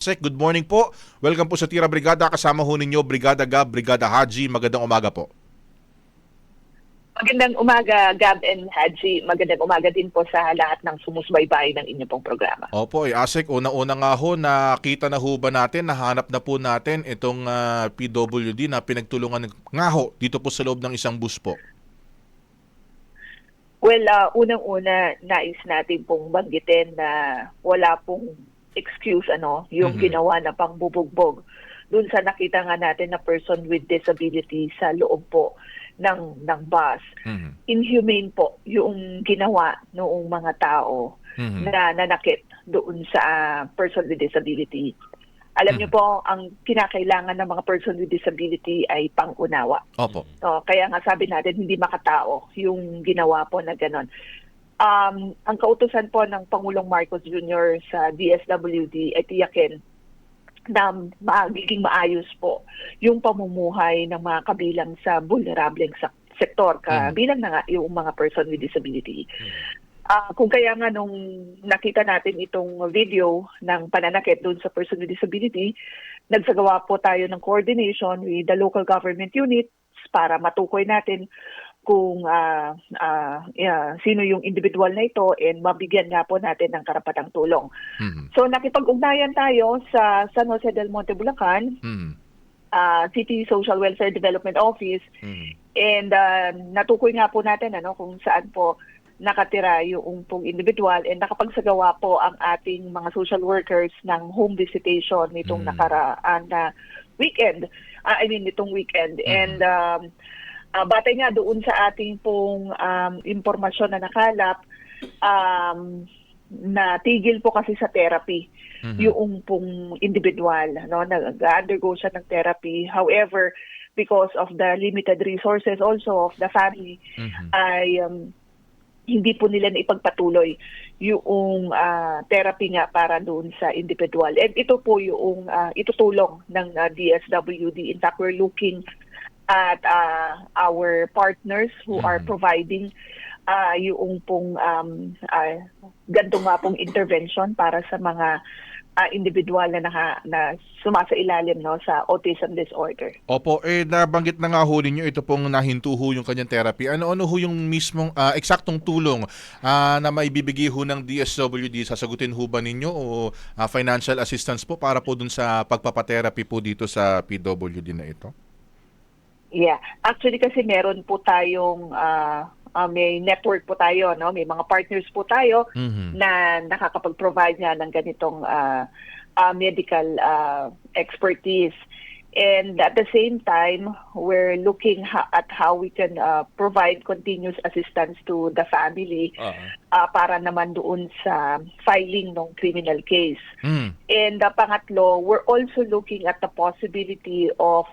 Sek, good morning po. Welcome po sa Tira Brigada. Kasama ho ninyo, Brigada Gab, Brigada Haji. Magandang umaga po. Magandang umaga, Gab and Haji. Magandang umaga din po sa lahat ng sumusubaybay ng inyong pong programa. Opo, Asek, una-una nga ho, nakita na ho ba natin, nahanap na po natin itong PWD na pinagtulungan nga ho dito po sa loob ng isang bus po? Well, unang-una, nais natin pong banggitin na wala pong excuse yung ginawa na pangbubugbog dun sa nakita nga natin na person with disability sa loob po ng bus. Inhumane po yung ginawa noong mga tao na nanakit doon sa person with disability. Alam niyo po, ang kinakailangan ng mga person with disability ay pang-unawa. Opo. So, kaya nga sabi natin, hindi makatao yung ginawa po na gano'n. Ang kautusan po ng Pangulong Marcos Jr. sa DSWD ay tiyakin na magiging maayos po yung pamumuhay ng mga kabilang sa vulnerableng sektor, kabilang na nga yung mga person with disability. Kung kaya nga nung nakita natin itong video ng pananakit doon sa person with disability, nagsagawa po tayo ng coordination with the local government units para matukoy natin kung sino yung individual na ito and mabigyan nga po natin ng karapatang tulong. So nakipag-ugnayan tayo sa San Jose del Monte, Bulacan, City Social Welfare Development Office, and natukoy nga po natin kung saan po nakatira yung pong individual, and nakapagsagawa po ang ating mga social workers ng home visitation nitong nakaraan na weekend. Nitong weekend. And batay nga doon sa ating pong impormasyon na nakalap, natigil po kasi sa therapy yung pong individual. Nag-undergo siya ng therapy. However, because of the limited resources also of the family, ay hindi po nila na ipagpatuloy yung therapy nga para doon sa individual. And ito po yung itutulong ng DSWD. In fact, we're looking at our partners who are providing yung pong ganito nga pong intervention para sa mga individual na sumasailalim sa autism disorder. Opo, nabanggit na nga ho ninyo, ito pong nahinto ho yung kanyang therapy. Ano ho yung mismong eksaktong tulong na maibibigay ho ng DSWD? Sasagutin ho ba ninyo o financial assistance po para po dun sa pagpapatherapy po dito sa PWD na ito? Yeah. Actually kasi meron po tayong may network po tayo, may mga partners po tayo na nakakapag-provide nga ng ganitong medical expertise. And at the same time, we're looking at how we can provide continuous assistance to the family para naman doon sa filing ng criminal case. And pangatlo, we're also looking at the possibility of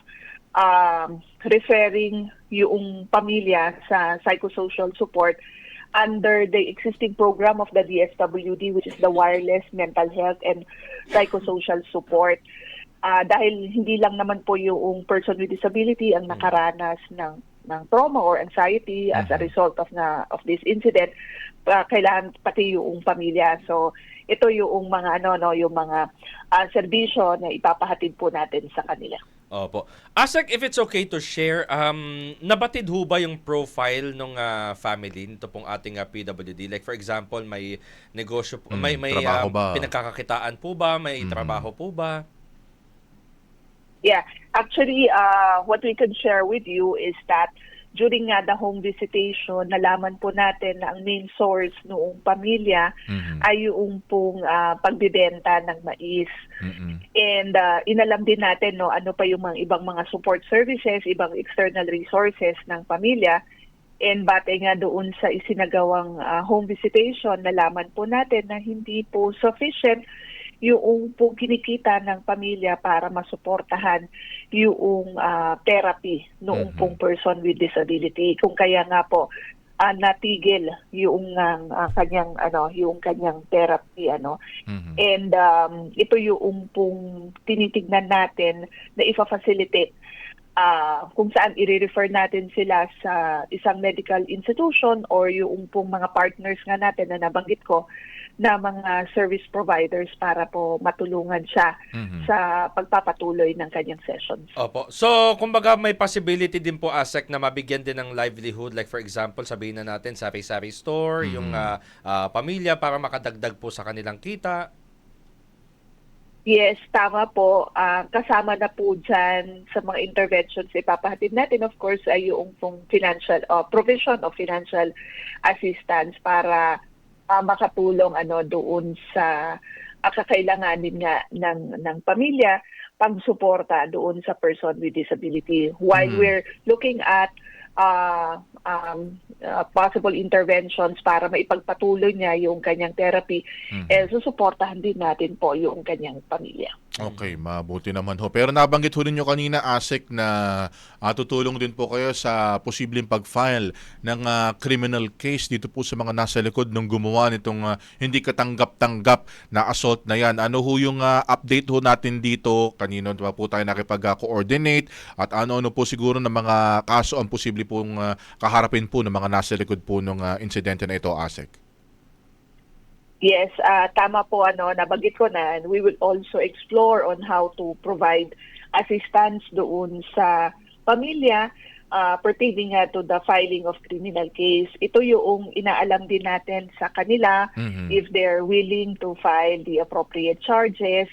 referring yung pamilya sa psychosocial support under the existing program of the DSWD, which is the Wireless Mental Health and Psychosocial Support. Dahil hindi lang naman po yung person with disability ang nakaranas ng trauma or anxiety as a result of this incident, kailangan pati yung pamilya. So ito yung mga yung mga serbisyo na ipapahatid po natin sa kanila. Opo. Asek, if it's okay to share, nabatid ho ba yung profile ng family nito pong ating PWD? Like for example, may negosyo, may pinagkakakitaan po ba? May trabaho po ba? Yeah. Actually, what we can share with you is that during the home visitation, nalaman po natin na ang main source noong pamilya ay yung pong pagbibenta ng mais. And inalam din natin ano pa yung mga ibang mga support services, ibang external resources ng pamilya. And batay nga doon sa isinagawang home visitation, nalaman po natin na hindi po sufficient yung pong kinikita ng pamilya para masuportahan yung therapy noong pong person with disability. Kung kaya nga po natigil yung kanyang therapy and ito yung pong tinitignan natin na ifa-facilitate kung saan i-refer natin sila sa isang medical institution or yung pong mga partners nga natin na nabanggit ko na mga service providers para po matulungan siya sa pagpapatuloy ng kanyang sessions. Opo. So, kumbaga may possibility din po, ASEC, na mabigyan din ng livelihood. Like for example, sabihin na natin sari-sari store, yung pamilya para makadagdag po sa kanilang kita. Yes, tama po. Kasama na po dyan sa mga interventions ipapahatid natin, of course, ay yung pong financial provision of financial assistance para makatulong doon sa kakailanganin nga ng pamilya, pagsuporta doon sa person with disability. While we're looking at possible interventions para maipagpatuloy niya yung kanyang therapy, susuportahan din natin po yung kanyang pamilya. Okay, mabuti naman ho. Pero nabanggit ho ninyo kanina, ASEC, na tutulong din po kayo sa posibleng pag-file ng criminal case dito po sa mga nasa likod nung gumawa nitong hindi katanggap-tanggap na assault na yan. Ano ho yung update ho natin dito? Kanino pa po tayo nakipag-coordinate at ano-ano po siguro ng mga kaso ang posible pong kaharapin po ng mga nasa likod po ng insidente na ito, ASEC? Yes, tama po, nabanggit ko na, we will also explore on how to provide assistance doon sa pamilya pertaining to the filing of criminal case. Ito yung inaalam din natin sa kanila if they're willing to file the appropriate charges.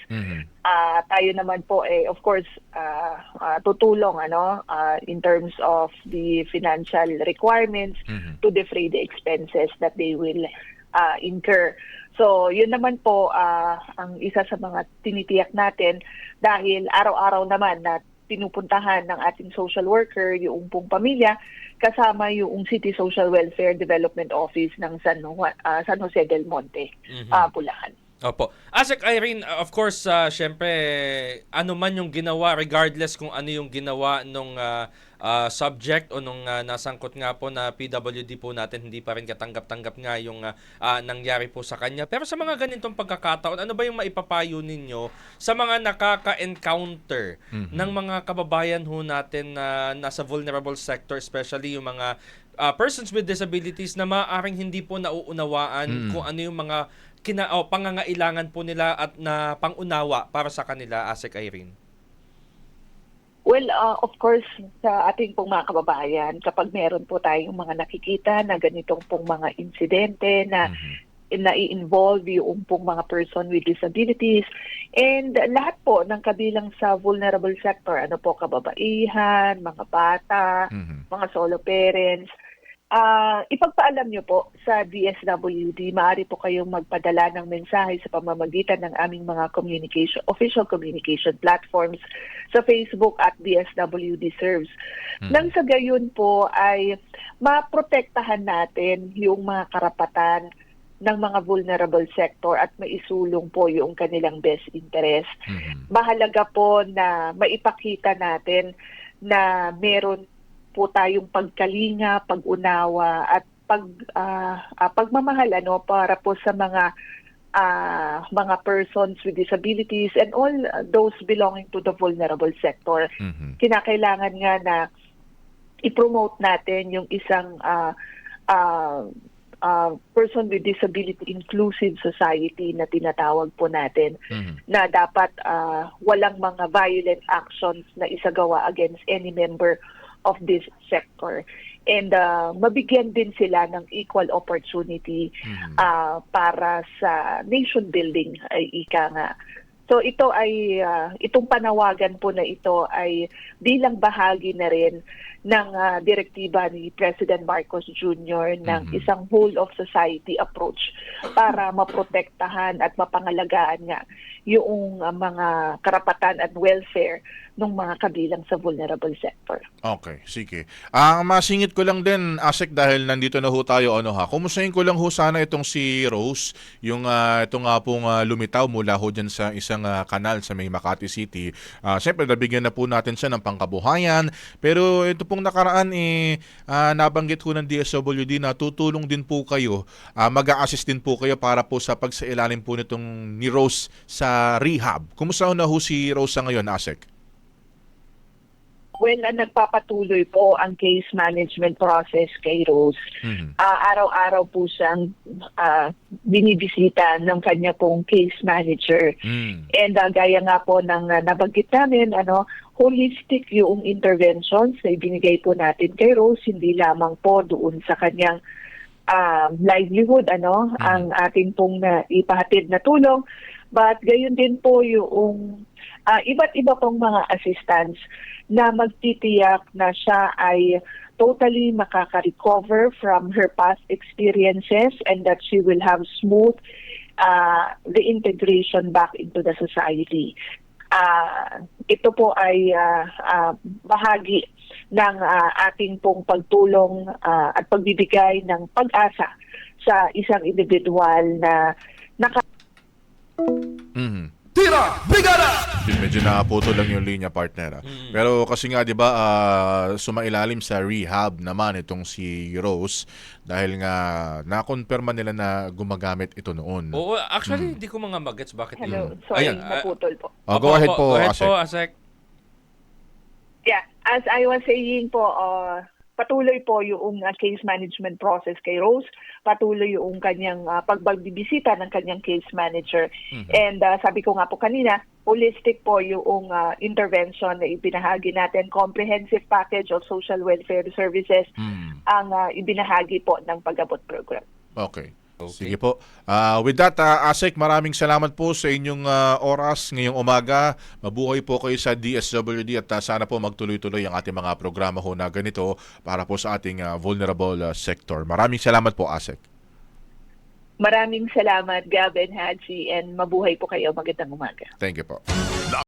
Tayo naman po of course tutulong in terms of the financial requirements to defray the expenses that they will incur. So, yun naman po ang isa sa mga tinitiyak natin dahil araw-araw naman na pinupuntahan ng ating social worker yung pong pamilya kasama yung City Social Welfare Development Office ng San Jose del Monte, Bulacan. Opo. ASEC Irene, of course, syempre, ano man yung ginawa, regardless kung ano yung ginawa nung subject o nung nasangkot nga po na PWD po natin, hindi pa rin katanggap-tanggap nga yung nangyari po sa kanya. Pero sa mga ganitong pagkakataon, ano ba yung maipapayo ninyo sa mga nakaka-encounter ng mga kababayan ho natin na nasa vulnerable sector, especially yung mga persons with disabilities na maaaring hindi po nauunawaan kung ano yung mga pangangailangan po nila at na pangunawa para sa kanila, ASEC Irene? Well, of course, sa ating pong mga kababayan, kapag meron po tayong mga nakikita na ganitong pong mga insidente na na-involve yung pong mga person with disabilities and lahat po ng kabilang sa vulnerable sector, kababaihan, mga bata, mga solo parents, ipagpaalam nyo po sa DSWD, maaari po kayong magpadala ng mensahe sa pamamagitan ng aming mga official communication platforms sa Facebook at DSWD Serves. Nang sa gayon po ay maprotektahan natin yung mga karapatan ng mga vulnerable sector at maisulong po yung kanilang best interest. Mahalaga po na maipakita natin na meron po tayong pagkalinga, pag-unawa at pagmamahal para po sa mga persons with disabilities and all those belonging to the vulnerable sector. Kinakailangan nga na i-promote natin yung isang person with disability inclusive society na tinatawag po natin, na dapat walang mga violent actions na isagawa against any member of this sector. And mabigyan din sila ng equal opportunity para sa nation building, ay ika nga. So ito ay itong panawagan po na ito ay bilang bahagi na rin ng direktiba ni President Marcos Jr. ng isang whole of society approach para maprotektahan at mapangalagaan nga yung mga karapatan at welfare ng mga kabilang sa vulnerable sector. Okay, sige. Masingit ko lang din, ASEC, dahil nandito na ho tayo, kumustahin ko lang ho sana itong si Rose, yung ito nga pong lumitaw mula ho dyan sa isang kanal sa may Makati City. Siyempre, nabigyan na po natin siya ng pangkabuhayan, pero ito pong nakaraan, nabanggit ho ng DSWD na tutulong din po kayo, mag-a-assist din po kayo para po sa pagsailalim po nitong ni Rose sa rehab. Kumusta na ho si Rose sa ngayon, ASEC? Well, nagpapatuloy po ang case management process kay Rose. Araw-araw po siyang binibisita ng kanya pong case manager. And gaya nga po ng nabanggit namin, holistic yung interventions na ibinigay po natin kay Rose, hindi lamang po doon sa kanyang livelihood, ang ating pong ipahatid na tulong, but gayon din po yung iba't iba pong mga assistance na magtitiyak na siya ay totally makaka-recover from her past experiences and that she will have smooth reintegration back into the society. Ito po ay bahagi ng ating pong pagtulong at pagbibigay ng pag-asa sa isang individual na Tira! Brigada! Medyo naputo lang yung linya, partner. Pero kasi nga, di ba, sumailalim sa rehab naman itong si Rose dahil nga nakonfirma nila na gumagamit ito noon. Oo, actually, hindi ko mga magets bakit Hello, yun. sorry, Ayan, naputol po. Go ahead po, Asek. Asek. Yeah, as I was saying po, patuloy po yung case management process kay Rose, patuloy yung kanyang pagbibisita ng kanyang case manager. And sabi ko nga po kanina, holistic po yung intervention na ibinahagi natin, comprehensive package of social welfare services ang ibinahagi po ng Pag-abot program. Okay. Sige po. With that, Asek, maraming salamat po sa inyong oras ngayong umaga. Mabuhay po kayo sa DSWD at sana po magtuloy-tuloy ang ating mga programa ho na ganito para po sa ating vulnerable sector. Maraming salamat po, Asek. Maraming salamat, Gab and Haji, and mabuhay po kayo. Magandang umaga. Thank you po.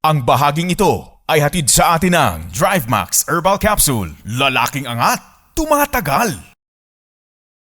Ang bahaging ito ay hatid sa atin ng DriveMax Herbal Capsule. Lalaking angat, tumatagal.